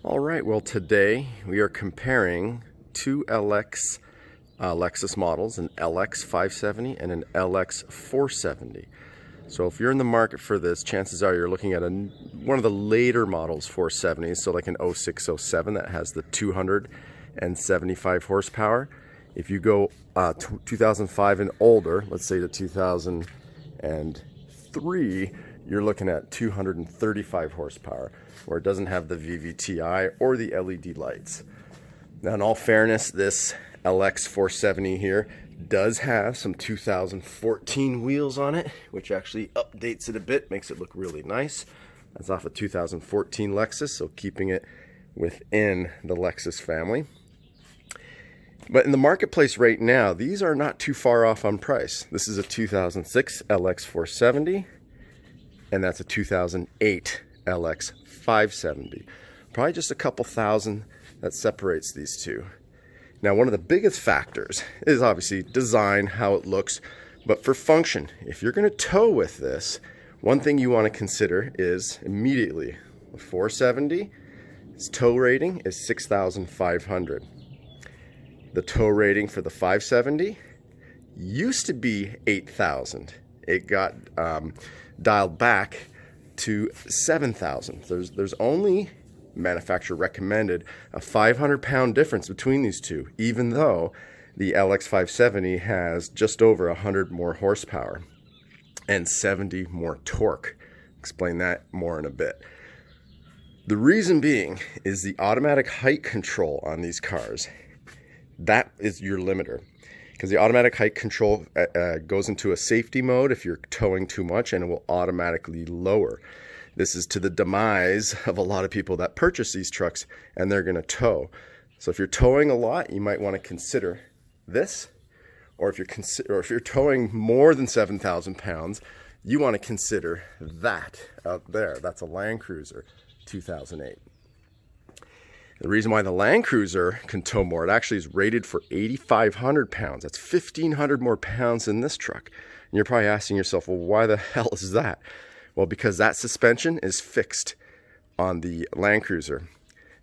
All right, well today we are comparing two Lexus models, an LX570 and an LX470. So if you're in the market for this, chances are you're looking at one of the later models 470s, so like an 0607 that has the 275 horsepower. If you go 2005 and older, let's say to 2003, you're looking at 235 horsepower, where it doesn't have the VVTi or the LED lights. Now, in all fairness, this LX470 here does have some 2014 wheels on it, which actually updates it a bit, makes it look really nice. That's off a 2014 Lexus, so keeping it within the Lexus family. But in the marketplace right now, these are not too far off on price. This is a 2006 LX470, and that's a 2008 LX570. Probably just a couple thousand that separates these two. Now, one of the biggest factors is obviously design, how it looks, but for function, if you're going to tow with this, one thing you want to consider is immediately the 470, its tow rating is 6,500. The tow rating for the 570 used to be 8,000. It got dialed back to 7,000. There's only, manufacturer recommended, a 500-pound difference between these two, even though the LX570 has just over 100 more horsepower and 70 more torque. Explain that more in a bit. The reason being is the automatic height control on these cars. That is your limiter, because the automatic height control goes into a safety mode if you're towing too much, and it will automatically lower. This is to the demise of a lot of people that purchase these trucks and they're going to tow. So if you're towing a lot, you might want to consider this, or if you're towing more than 7,000 pounds, you want to consider that out there. That's a Landcruiser 2008. The reason why the Landcruiser can tow more, it actually is rated for 8,500 pounds. That's 1,500 more pounds than this truck. And you're probably asking yourself, well, why the hell is that? Well, because that suspension is fixed on the Landcruiser.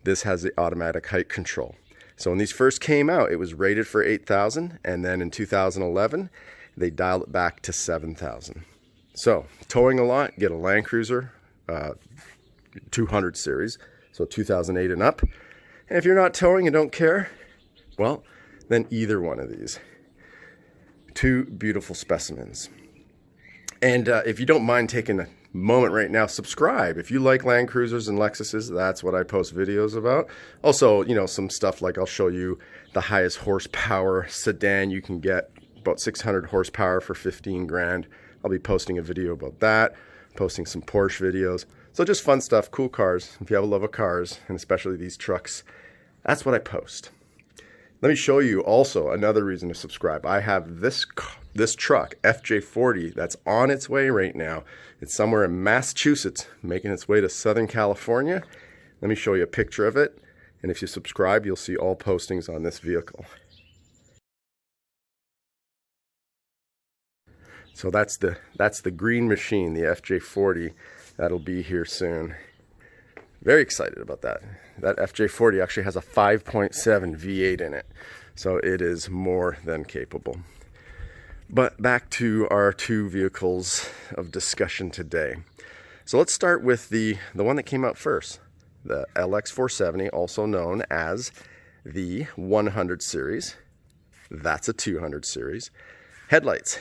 This has the automatic height control. So when these first came out, it was rated for 8,000, and then in 2011, they dialed it back to 7,000. So towing a lot, get a Landcruiser 200 series, so 2008 and up. And if you're not towing and don't care, well, then either one of these. Two beautiful specimens. And if you don't mind taking a moment right now, subscribe. If you like Landcruisers and Lexuses, that's what I post videos about. Also, you know, some stuff like I'll show you the highest horsepower sedan you can get, about 600 horsepower for 15 grand. I'll be posting a video about that, posting some Porsche videos. So just fun stuff, cool cars. If you have a love of cars, and especially these trucks, that's what I post. Let me show you also another reason to subscribe. I have this truck, FJ40, that's on its way right now. It's somewhere in Massachusetts, making its way to Southern California. Let me show you a picture of it. And if you subscribe, you'll see all postings on this vehicle. So that's the green machine, the FJ40. That'll be here soon. Very excited about that. That FJ40 actually has a 5.7 V8 in it. So it is more than capable. But back to our two vehicles of discussion today. So let's start with the one that came out first. The LX470, also known as the 100 series. That's a 200 series. Headlights.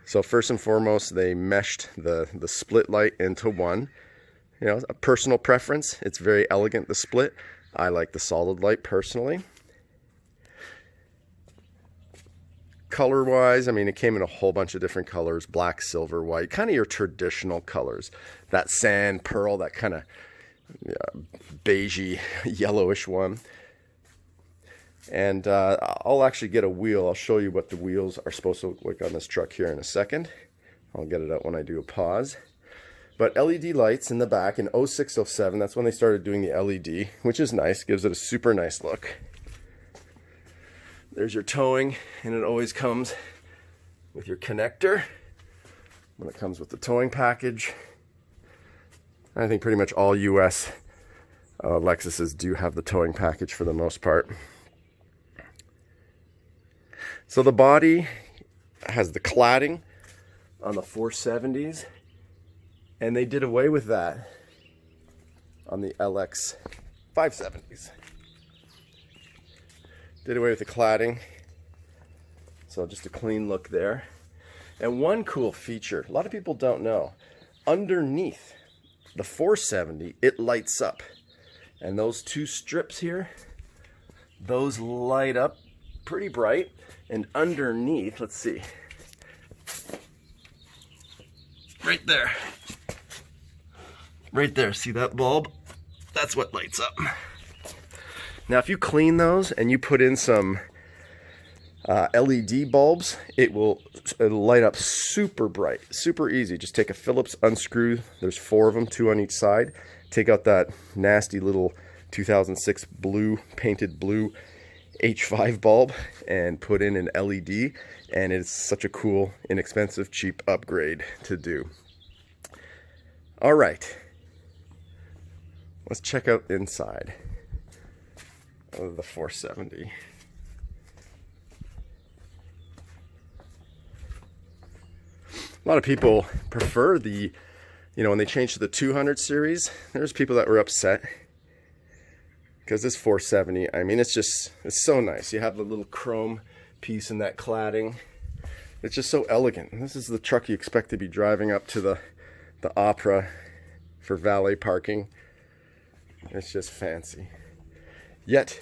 So first and foremost, they meshed the split light into one. You know, a personal preference. It's very elegant, the split. I like the solid light personally. Color-wise, I mean, it came in a whole bunch of different colors. Black, silver, white. Kind of your traditional colors. That sand, pearl, that kind of beigey, yellowish one. And I'll actually get a wheel. I'll show you what the wheels are supposed to look like on this truck here in a second. I'll get it out when I do a pause. But LED lights in the back in 0607, that's when they started doing the LED, which is nice, gives it a super nice look. There's your towing, and it always comes with your connector when it comes with the towing package. I think pretty much all US Lexuses do have the towing package for the most part. So the body has the cladding on the 470s, and they did away with that on the LX570s. Did away with the cladding, so just a clean look there. And one cool feature, a lot of people don't know, underneath the 470, it lights up. And those two strips here, those light up pretty bright. And underneath, let's see, right there, see that bulb? That's what lights up. Now if you clean those and you put in some LED bulbs, it'll light up super bright, super easy. Just take a Phillips, unscrew, there's 4 of them, 2 on each side. Take out that nasty little 2006 blue, painted blue H5 bulb and put in an LED, and it's such a cool, inexpensive, cheap upgrade to do. All right, let's check out inside of the 470. A lot of people prefer the, when they changed to the 200 series, there's people that were upset because this 470, I mean, it's so nice. You have the little chrome piece in that cladding. It's just so elegant. This is the truck you expect to be driving up to the Opera for valet parking. It's just fancy. Yet,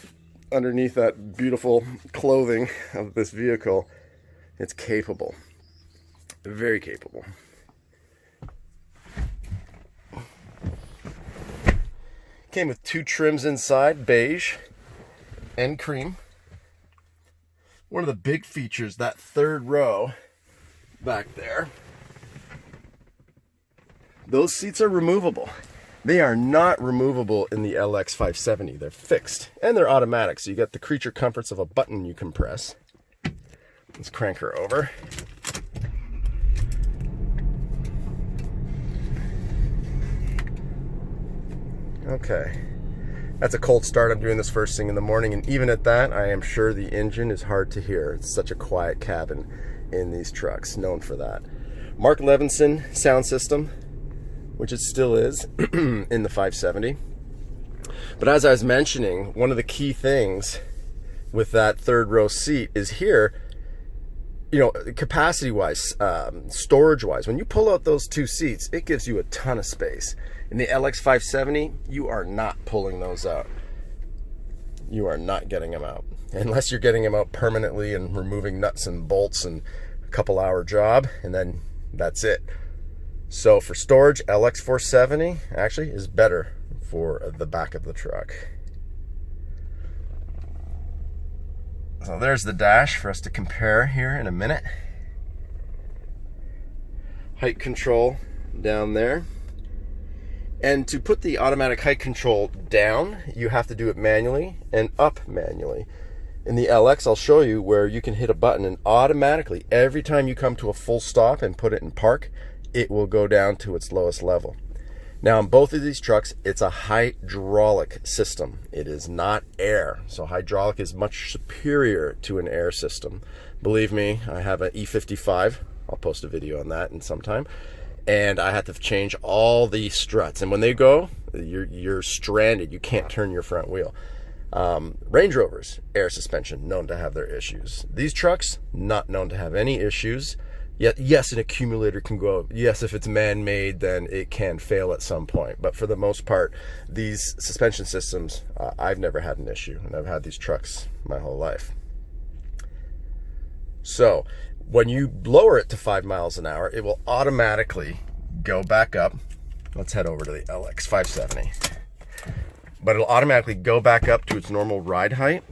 underneath that beautiful clothing of this vehicle, it's capable. Very capable. Came with 2 trims inside, beige and cream. One of the big features, that 3rd row back there. Those seats are removable. They are not removable in the LX570. They're fixed and they're automatic, so you get the creature comforts of a button you can press. Let's crank her over. Okay, that's a cold start. I'm doing this first thing in the morning, and even at that, I am sure the engine is hard to hear. It's such a quiet cabin in these trucks, known for that. Mark Levinson sound system, which it still is in the 570. But as I was mentioning, one of the key things with that 3rd row seat is here, capacity-wise, storage-wise, when you pull out those 2 seats, it gives you a ton of space. In the LX570, you are not pulling those out. You are not getting them out. Unless you're getting them out permanently and removing nuts and bolts and a couple-hour job, and then that's it. So for storage, LX470 actually is better for the back of the truck. So there's the dash for us to compare here in a minute. Height control down there. And to put the automatic height control down, you have to do it manually and up manually. In the LX, I'll show you where you can hit a button and automatically, every time you come to a full stop and put it in park, it will go down to its lowest level. Now, in both of these trucks, it's a hydraulic system. It is not air. So hydraulic is much superior to an air system. Believe me, I have an E55. I'll post a video on that in some time. And I had to change all the struts. And when they go, you're stranded. You can't turn your front wheel. Range Rovers, air suspension, known to have their issues. These trucks, not known to have any issues. Yet, yes, an accumulator can go. Yes, if it's man-made, then it can fail at some point. But for the most part, these suspension systems, I've never had an issue. And I've had these trucks my whole life. So when you lower it to 5 miles an hour, it will automatically go back up. Let's head over to the LX570. But it'll automatically go back up to its normal ride height.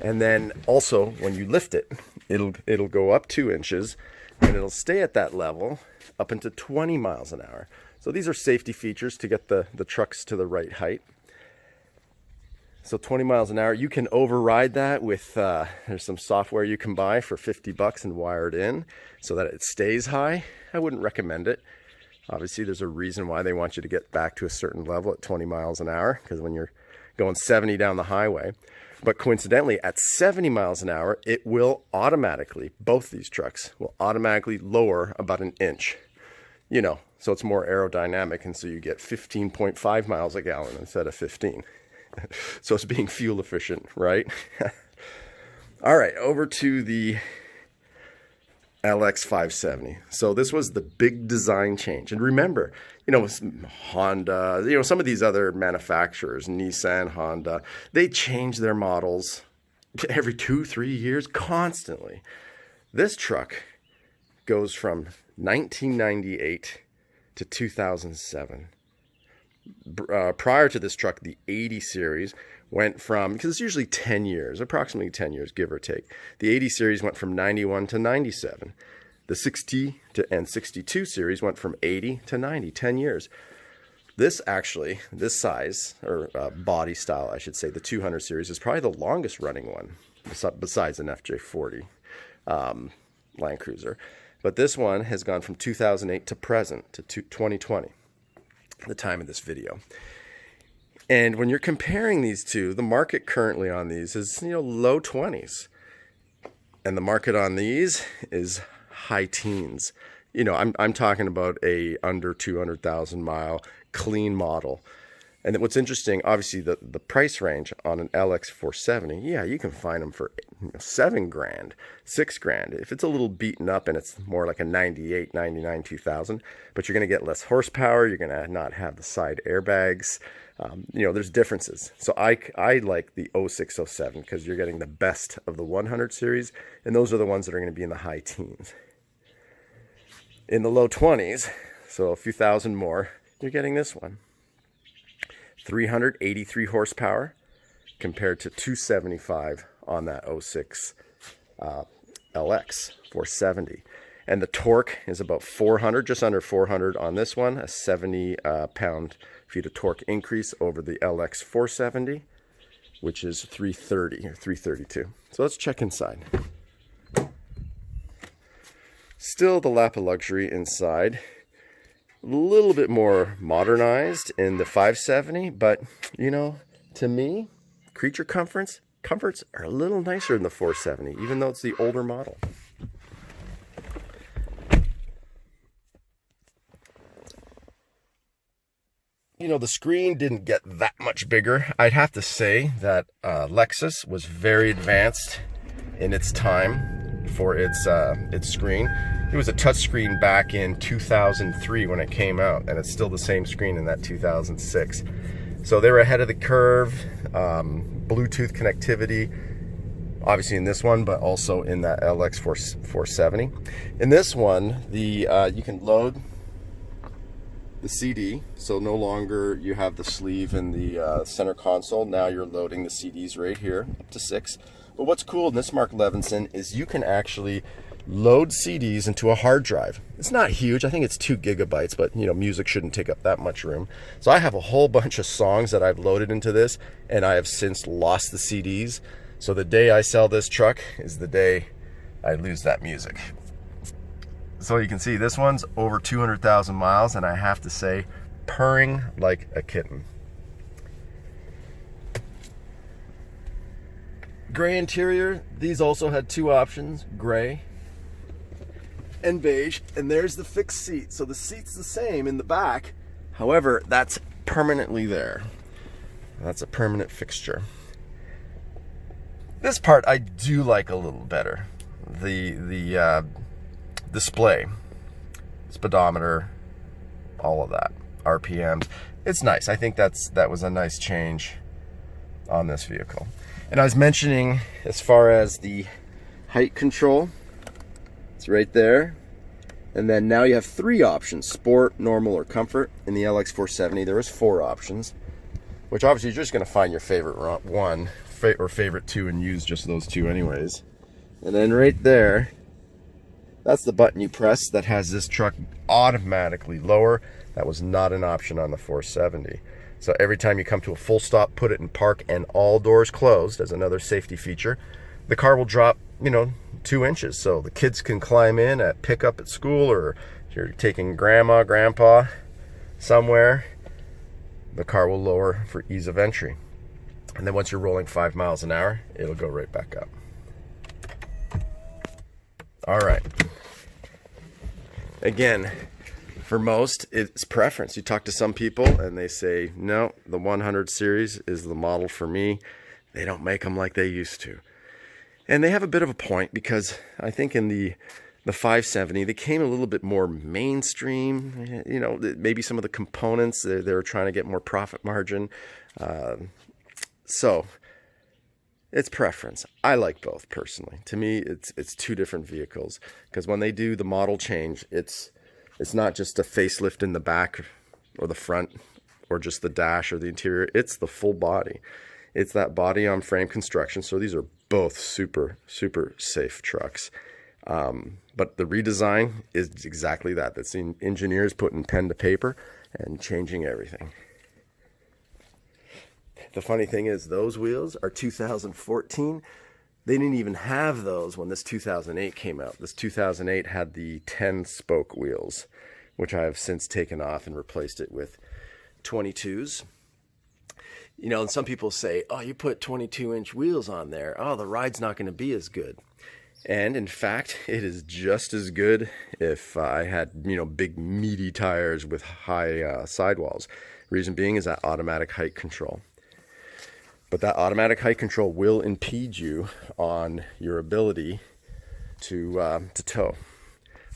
And then also, when you lift it, it'll go up 2 inches, and it'll stay at that level up into 20 miles an hour. So these are safety features to get the trucks to the right height. So 20 miles an hour, you can override that with, there's some software you can buy for $50 and wire it in so that it stays high. I wouldn't recommend it. Obviously, there's a reason why they want you to get back to a certain level at 20 miles an hour, because when you're going 70 down the highway. But coincidentally, at 70 miles an hour, it will automatically, both these trucks will automatically lower about an inch. You know, so it's more aerodynamic, and so you get 15.5 miles a gallon instead of 15. So it's being fuel efficient, right? All right, over to the LX570. So this was the big design change. And remember, you know, Honda, you know, some of these other manufacturers, Nissan, Honda, they change their models every 2-3 years constantly. This truck goes from 1998 to 2007. Prior to this truck, the 80 series went from, because it's usually 10 years, approximately 10 years, give or take. The 80 series went from 91 to 97. The 60 and 62 series went from 80 to 90, 10 years. This actually, this size, or body style, I should say, the 200 series is probably the longest running one, besides an FJ40 Landcruiser. But this one has gone from 2008 to present, to 2020, the time of this video. And when you're comparing these two, the market currently on these is, you know, low 20s. And the market on these is high teens. You know, I'm talking about a under 200,000 mile clean model. And what's interesting, obviously the price range on an LX470, yeah, you can find them for $7 grand, $6 grand. If it's a little beaten up and it's more like a 98, 99, 2000, but you're going to get less horsepower. You're going to not have the side airbags. You know, there's differences. So I like the 0607 because you're getting the best of the 100 series, and those are the ones that are going to be in the high teens. In the low 20s, so a few thousand more, you're getting this one. 383 horsepower compared to 275 on that 06 LX 470. And the torque is about 400, just under 400 on this one, a 70 pound-feet of torque increase over the LX 470, which is 330 or 332. So let's check inside. Still the lap of luxury inside. A little bit more modernized in the 570, but, you know, to me, creature comforts are a little nicer in the 470, even though it's the older model. You know, the screen didn't get that much bigger. I'd have to say that Lexus was very advanced in its time for its screen. It was a touchscreen back in 2003 when it came out, and it's still the same screen in that 2006. So they were ahead of the curve. Bluetooth connectivity, obviously in this one, but also in that LX 470. In this one, you can load the CD, so no longer you have the sleeve in the center console. Now you're loading the CDs right here, up to 6. But what's cool in this Mark Levinson is you can actually load CDs into a hard drive. It's not huge, I think it's 2 gigabytes, but you know, music shouldn't take up that much room. So I have a whole bunch of songs that I've loaded into this, and I have since lost the CDs. So the day I sell this truck is the day I lose that music. So you can see this one's over 200,000 miles, and I have to say, purring like a kitten. Gray interior, these also had 2 options, gray and beige, and there's the fixed seat. So the seat's the same in the back, however, that's permanently there. That's a permanent fixture. This part I do like a little better. The display, speedometer, all of that, RPMs. It's nice. I think that was a nice change on this vehicle. And I was mentioning, as far as the height control, it's right there. And then now you have 3 options: sport, normal, or comfort. In the LX470 there was 4 options, which obviously you're just going to find your favorite one or favorite 2 and use just those 2 anyways. And then right there, that's the button you press that has this truck automatically lower. That was not an option on the 470. So every time you come to a full stop, put it in park and all doors closed as another safety feature, the car will drop, you know, 2 inches. So the kids can climb in at pickup at school, or you're taking grandma, grandpa somewhere, the car will lower for ease of entry. And then once you're rolling 5 miles an hour, it'll go right back up. All right. Again, for most, it's preference. You talk to some people and they say, no, the 100 series is the model for me. They don't make them like they used to. And they have a bit of a point, because I think in the 570, they came a little bit more mainstream. You know, maybe some of the components, they were trying to get more profit margin. So it's preference. I like both personally. To me, it's two different vehicles, because when they do the model change, it's not just a facelift in the back or the front or just the dash or the interior. It's the full body. It's that body on frame construction. So these are both super, super safe trucks. But the redesign is exactly that. That's the engineers putting pen to paper and changing everything. The funny thing is, those wheels are 2014. They didn't even have those when this 2008 came out. This 2008 had the 10-spoke wheels, which I have since taken off and replaced it with 22s. You know, and some people say, oh, you put 22-inch wheels on there. Oh, the ride's not going to be as good. And in fact, it is just as good if I had, you know, big meaty tires with high sidewalls. Reason being is that automatic height control. But that automatic height control will impede you on your ability to tow.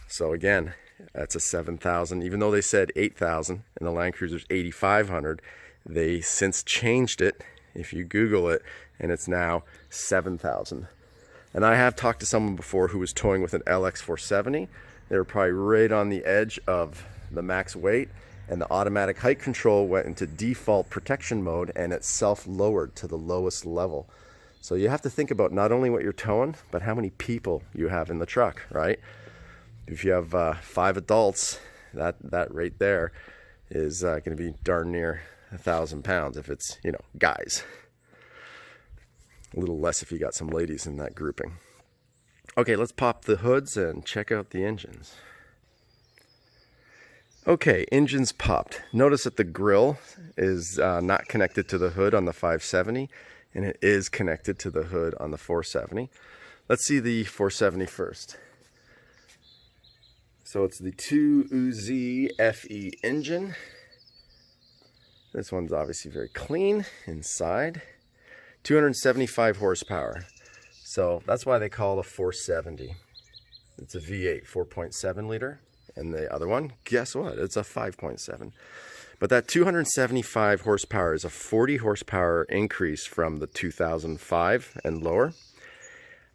So again, that's a 7,000. Even though they said 8,000 and the Landcruiser's 8,500, they since changed it. If you Google it, and it's now 7,000. And I have talked to someone before who was towing with an LX470. They were probably right on the edge of the max weight, and the automatic height control went into default protection mode, and it self-lowered to the lowest level. So you have to think about not only what you're towing, but how many people you have in the truck, right? If you have 5 adults, that right there is going to be darn near 1,000 pounds if it's, you know, guys. A little less if you got some ladies in that grouping. Okay, let's pop the hoods and check out the engines. Okay, engines popped. Notice that the grille is not connected to the hood on the 570, and it is connected to the hood on the 470. Let's see the 470 first. So it's the 2UZ FE engine. This one's obviously very clean inside. 275 horsepower. So that's why they call it a 470. It's a V8 4.7 liter. And the other one, guess what? It's a 5.7. But that 275 horsepower is a 40 horsepower increase from the 2005 and lower.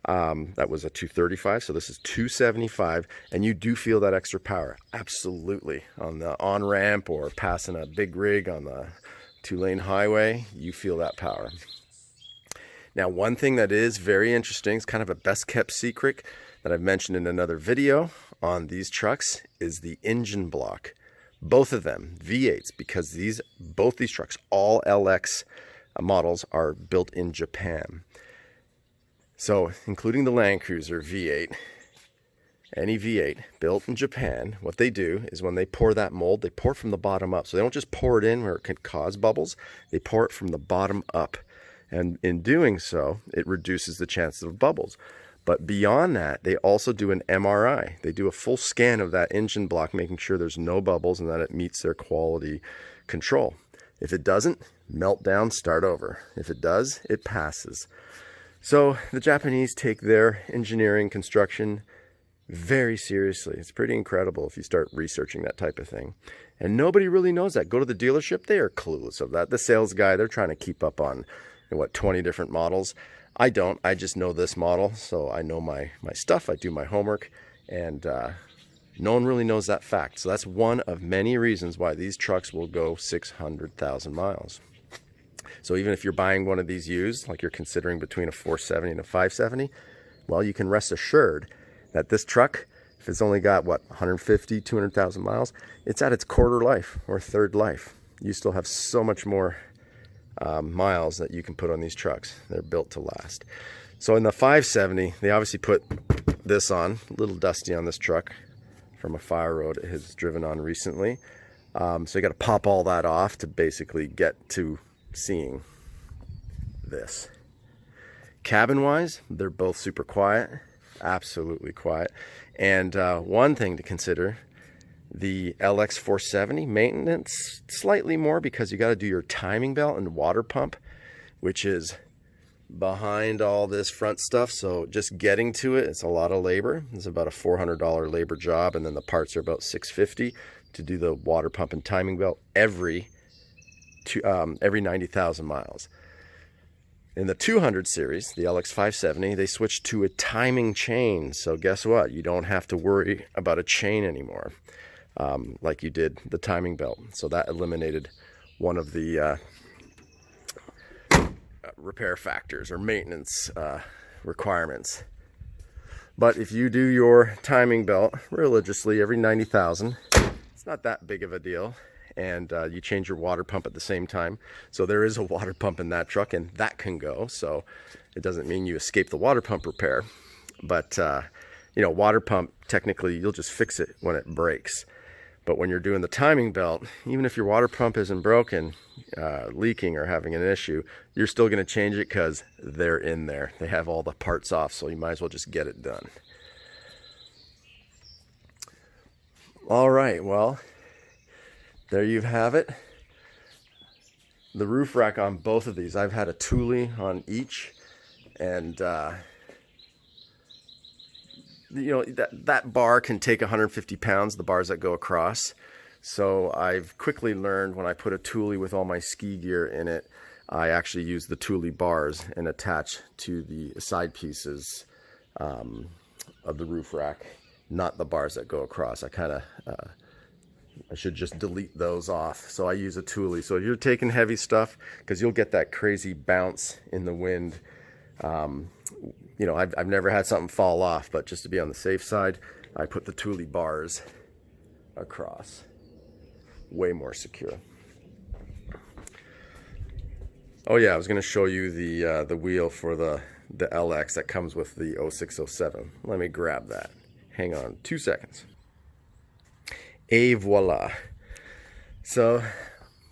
That was a 235, so this is 275, and you do feel that extra power. Absolutely. On the on-ramp or passing a big rig on the 2-lane highway, you feel that power. Now, one thing that is very interesting, it's kind of a best-kept secret that I've mentioned in another video on these trucks, is the engine block. Both of them, V8s, because both these trucks, all LX models, are built in Japan. So, including the Landcruiser V8, any V8 built in Japan, what they do is when they pour that mold, they pour it from the bottom up. So they don't just pour it in where it can cause bubbles, they pour it from the bottom up. And in doing so, it reduces the chances of bubbles. But beyond that, they also do an MRI. They do a full scan of that engine block, making sure there's no bubbles and that it meets their quality control. If it doesn't, melt down, start over. If it does, it passes. So the Japanese take their engineering construction very seriously. It's pretty incredible if you start researching that type of thing. And nobody really knows that. Go to the dealership, they are clueless of that. The sales guy, they're trying to keep up on, 20 different models. I don't. I just know this model, so I know my stuff. I do my homework, and no one really knows that fact. So that's one of many reasons why these trucks will go 600,000 miles. So even if you're buying one of these used, like you're considering between a 470 and a 570, well, you can rest assured that this truck, if it's only got, 150, 200,000 miles, it's at its quarter life or third life. You still have so much more miles that you can put on these trucks. They're built to last. So in the 570, they obviously put this on, a little dusty on this truck. from a fire road it has driven on recently. So you got to pop all that off to basically get to seeing this. Cabin wise, they're both super quiet, absolutely quiet. And one thing to consider, the LX470 maintenance slightly more because you got to do your timing belt and water pump, which is behind all this front stuff. So just getting to it, it's a lot of labor. It's about a $400 labor job, and then the parts are about $650 to do the water pump and timing belt every 90,000 miles. In the 200 series, the LX570, they switched to a timing chain. So guess what? You don't have to worry about a chain anymore, like you did the timing belt. So that eliminated one of the repair factors or maintenance requirements. But if you do your timing belt religiously every 90,000, it's not that big of a deal. And you change your water pump at the same time. So there is a water pump in that truck, and that can go. So it doesn't mean you escape the water pump repair. But, you know, water pump, technically, you'll just fix it when it breaks. But when you're doing the timing belt, even if your water pump isn't broken, leaking or having an issue, you're still going to change it because they're in there. They have all the parts off, so you might as well just get it done. All right, well, there you have it. The roof rack on both of these, I've had a Thule on each, and you know, that bar can take 150 pounds, the bars that go across. So I've quickly learned when I put a Thule with all my ski gear in it, I actually use the Thule bars and attach to the side pieces of the roof rack, not the bars that go across. I should just delete those off. So I use a Thule. So if you're taking heavy stuff, because you'll get that crazy bounce in the wind. You know, I've never had something fall off, but just to be on the safe side, I put the Thule bars across. Way more secure. Oh yeah, I was going to show you the wheel for the LX that comes with the 0607. Let me grab that. Hang on 2 seconds. Et voila. So,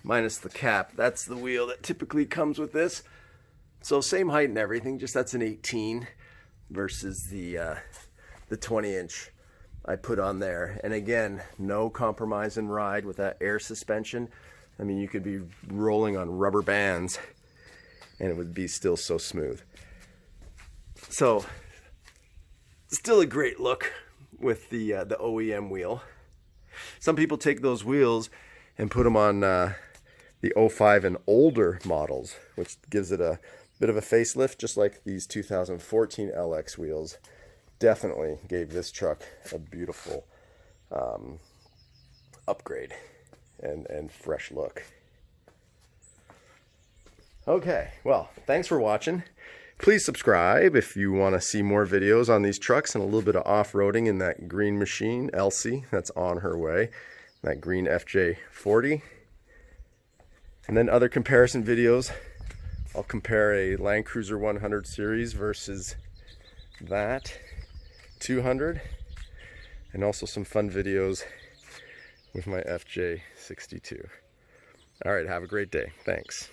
minus the cap, that's the wheel that typically comes with this. So same height and everything, just that's an 18 versus the 20-inch I put on there. And again, no compromise in ride with that air suspension. I mean, you could be rolling on rubber bands and it would be still so smooth. So, still a great look with the OEM wheel. Some people take those wheels and put them on the 05 and older models, which gives it a bit of a facelift, just like these 2014 LX wheels definitely gave this truck a beautiful upgrade and fresh look. Okay, well, thanks for watching. Please subscribe if you want to see more videos on these trucks and a little bit of off-roading in that green machine, Elsie, that's on her way. That green FJ40. And then other comparison videos. I'll compare a Landcruiser 100 series versus that 200. And also some fun videos with my FJ62. All right, have a great day. Thanks.